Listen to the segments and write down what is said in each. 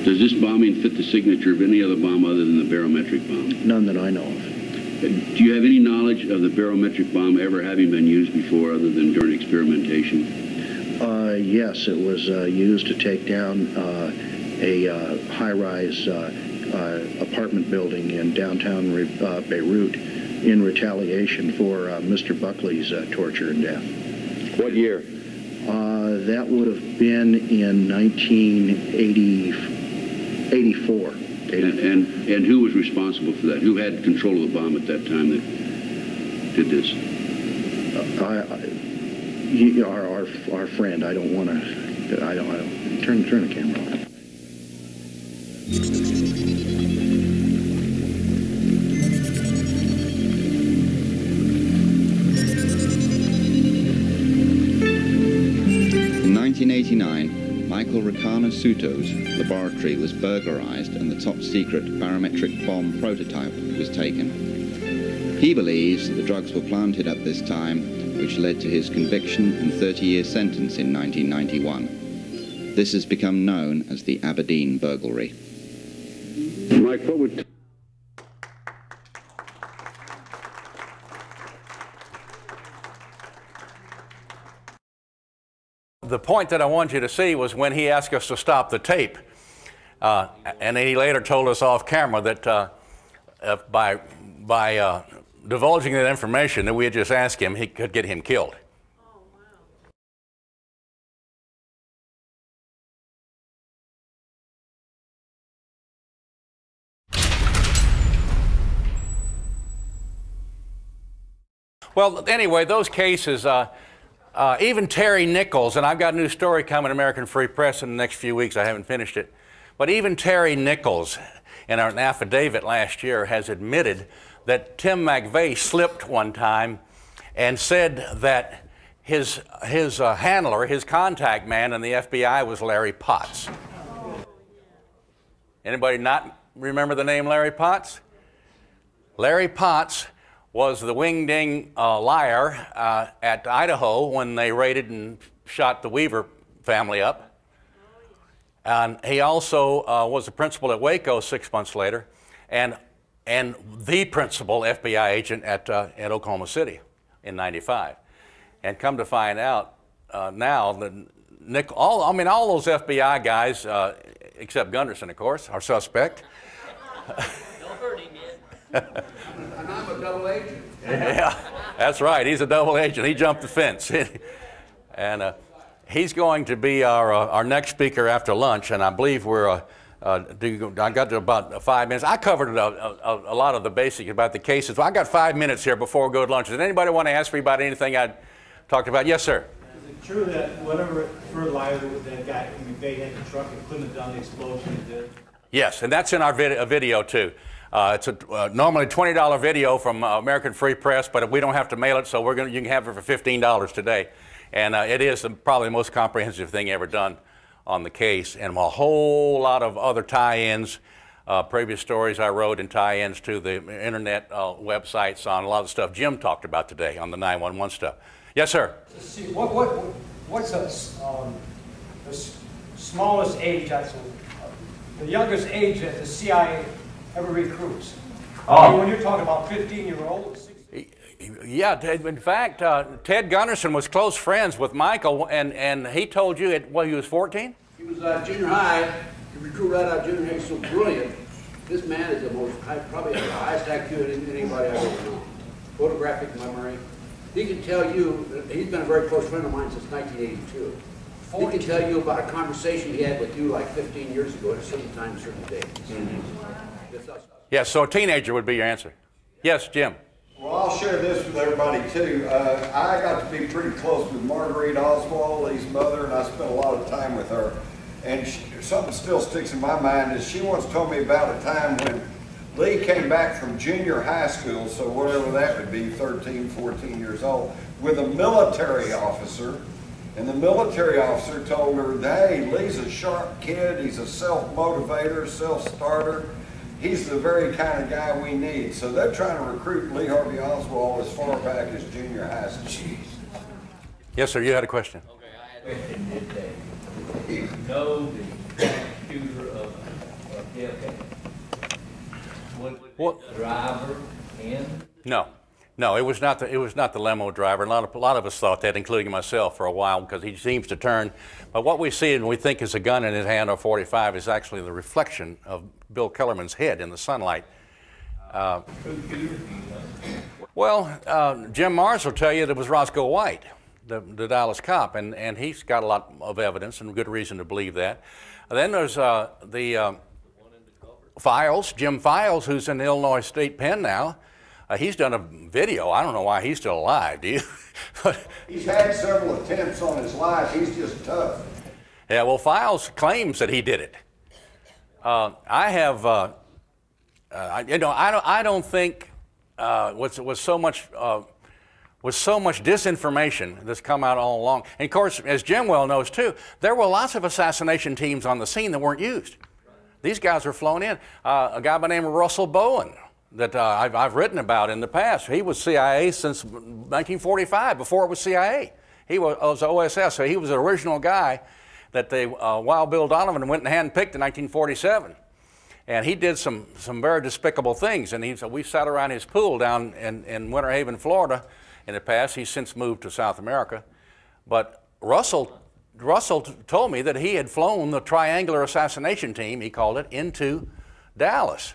Does this bombing fit the signature of any other bomb other than the barometric bomb? None that I know of. Do you have any knowledge of the barometric bomb ever having been used before other than during experimentation? Yes, it was used to take down a high-rise apartment building in downtown Beirut in retaliation for Mr. Buckley's torture and death. What year? That would have been in 1984. And who was responsible for that? Who had control of the bomb at that time that did this? Our friend. I don't want to. I don't. Turn the camera on. In 1989, Michael Ricano Suto's laboratory was burglarized and the top-secret barometric bomb prototype was taken. He believes that the drugs were planted at this time, which led to his conviction and 30-year sentence in 1991. This has become known as the Aberdeen burglary. Mike, what would... The point that I wanted you to see was when he asked us to stop the tape. And he later told us off camera that by divulging that information that we had just asked him, he could get him killed. Oh, wow. Well, anyway, those cases, even Terry Nichols, and I've got a new story coming to American Free Press in the next few weeks, I haven't finished it, but even Terry Nichols, in an affidavit last year, has admitted that Tim McVeigh slipped one time and said that his handler, his contact man in the FBI was Larry Potts. Anybody not remember the name Larry Potts? Larry Potts was the wing-ding liar at Idaho when they raided and shot the Weaver family up. And he also was the principal at Waco 6 months later, and the principal FBI agent at Oklahoma City in '95. And come to find out now that all those FBI guys, except Gunderson, of course, our suspect. Don't hurt him yet. And I'm a double agent. Yeah, that's right. He's a double agent. He jumped the fence. And he's going to be our next speaker after lunch, and I believe we're I got to about 5 minutes. I covered a lot of the basics about the cases. Well, I got 5 minutes here before we go to lunch. Does anybody want to ask me about anything I talked about? Yes, sir. Is it true that whatever fertilizer that guy McVeigh had in the truck, it couldn't have done the explosion it did? Yes, and that's in our video too. It's a normally $20 video from American Free Press, but we don't have to mail it, so you can have it for $15 today. And it is probably the most comprehensive thing ever done on the case, and a whole lot of other tie-ins, previous stories I wrote and tie-ins to the internet websites on a lot of the stuff Jim talked about today on the 911 stuff. Yes, sir. See, what's the smallest age, the youngest age that the CIA ever recruits? I mean, when you're talking about 15-year-olds. Yeah, in fact, Ted Gunderson was close friends with Michael, and he told you he was 14? He was junior high. He recruited right out of junior high. He's so brilliant. This man is probably the highest IQ than anybody I've ever known. Photographic memory. He can tell you, he's been a very close friend of mine since 1982. He can tell you about a conversation he had with you like 15 years ago at a certain time, certain date. Yes, so a teenager would be your answer. Yes, Jim. Well, I'll share this with everybody too. I got to be pretty close with Marguerite Oswald, Lee's mother, and I spent a lot of time with her. And something still sticks in my mind is she once told me about a time when Lee came back from junior high school, so whatever that would be, 13, 14 years old, with a military officer. And the military officer told her, hey, Lee's a sharp kid, he's a self-motivator, self-starter. He's the very kind of guy we need. So they're trying to recruit Lee Harvey Oswald as far back as junior high school. Jeez. Yes, sir, you had a question. Okay, I had a question. Did they know the shooter of JFK? Well, The driver and? no. No, it was not the limo driver. A lot of us thought that, including myself, for a while, because he seems to turn. But what we see and we think is a gun in his hand or 45 is actually the reflection of Bill Kellerman's head in the sunlight. Well, Jim Mars will tell you that it was Roscoe White, the Dallas cop, and he's got a lot of evidence and good reason to believe that. And then there's the Files, Jim Files, who's in the Illinois State Pen now. He's done a video. I don't know why he's still alive, do you? He's had several attempts on his life. He's just tough. Yeah, well, Files claims that he did it. I don't think with so much disinformation that's come out all along. And of course, as Jim well knows too, there were lots of assassination teams on the scene that weren't used. These guys were flown in. A guy by the name of Russell Bowen that I've written about in the past. He was CIA since 1945, before it was CIA. He was OSS, so he was the original guy that Wild Bill Donovan went and handpicked in 1947. And he did some very despicable things. And we sat around his pool down in Winter Haven, Florida in the past. He's since moved to South America. But Russell told me that he had flown the triangular assassination team, he called it, into Dallas.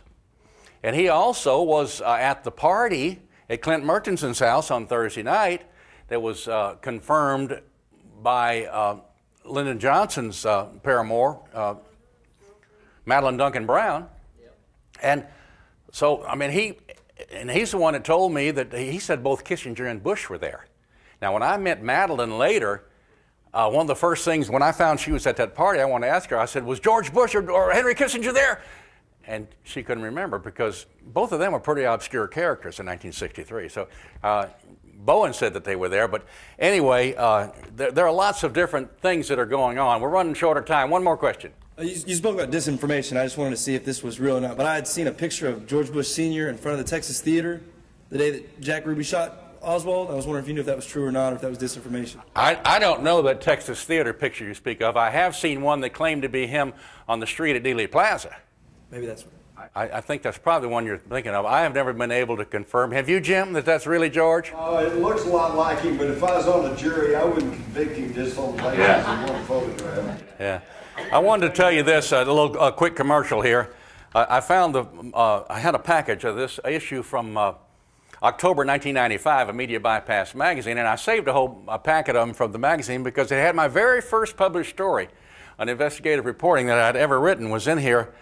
And he also was at the party at Clint Murchison's house on Thursday night that was confirmed by Lyndon Johnson's paramour, Madeline Duncan Brown. Yep. And so, I mean, he's the one that told me that he said both Kissinger and Bush were there. Now, when I met Madeline later, one of the first things, when I found she was at that party, I wanted to ask her, I said, was George Bush or Henry Kissinger there? And she couldn't remember because both of them were pretty obscure characters in 1963. So Bowen said that they were there. But anyway, there are lots of different things that are going on. We're running short of time. One more question. You spoke about disinformation. I just wanted to see if this was real or not. But I had seen a picture of George Bush Sr. in front of the Texas Theater the day that Jack Ruby shot Oswald. I was wondering if you knew if that was true or not, or if that was disinformation. I don't know that Texas Theater picture you speak of. I have seen one that claimed to be him on the street at Dealey Plaza. Maybe that's right. I think that's probably the one you're thinking of. I have never been able to confirm. Have you, Jim, that that's really George? It looks a lot like him, but if I was on the jury, I wouldn't convict him just on the basis of one photograph. Yeah. I wanted to tell you this, a little quick commercial here. I found I had a package of this issue from October 1995, a Media Bypass magazine, and I saved a packet of them from the magazine because it had my very first published story on investigative reporting that I'd ever written was in here,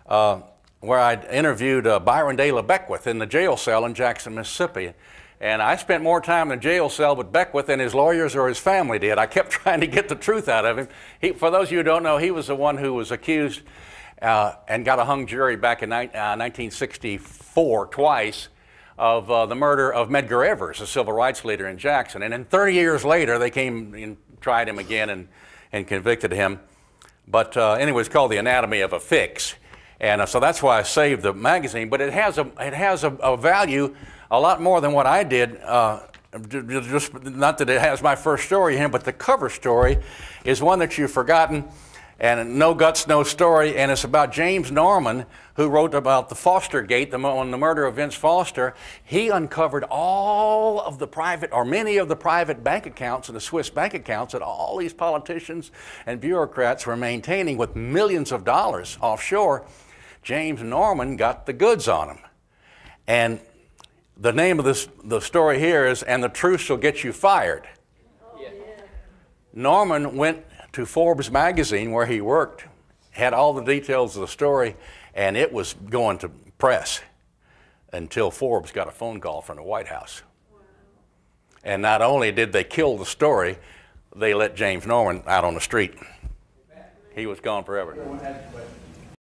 where I'd interviewed Byron De La Beckwith in the jail cell in Jackson, Mississippi. And I spent more time in the jail cell with Beckwith than his lawyers or his family did. I kept trying to get the truth out of him. For those of you who don't know, he was the one who was accused and got a hung jury back in 1964 twice of the murder of Medgar Evers, a civil rights leader in Jackson. And then 30 years later, they came and tried him again and convicted him. But anyway, it's called The Anatomy of a Fix. And so that's why I saved the magazine. But it has a value a lot more than what I did. Just not that it has my first story in, but the cover story is one that you've forgotten, and No Guts, No Story, and it's about James Norman, who wrote about the Foster Gate, on the murder of Vince Foster. He uncovered all of the private, or many of the private bank accounts and the Swiss bank accounts that all these politicians and bureaucrats were maintaining with millions of dollars offshore. James Norman got the goods on them. And the name of the story here is, And the Truth Shall Get You Fired. Yeah. Norman went to Forbes magazine where he worked, had all the details of the story, and it was going to press until Forbes got a phone call from the White House. Wow. And not only did they kill the story, they let James Norman out on the street. He was gone forever.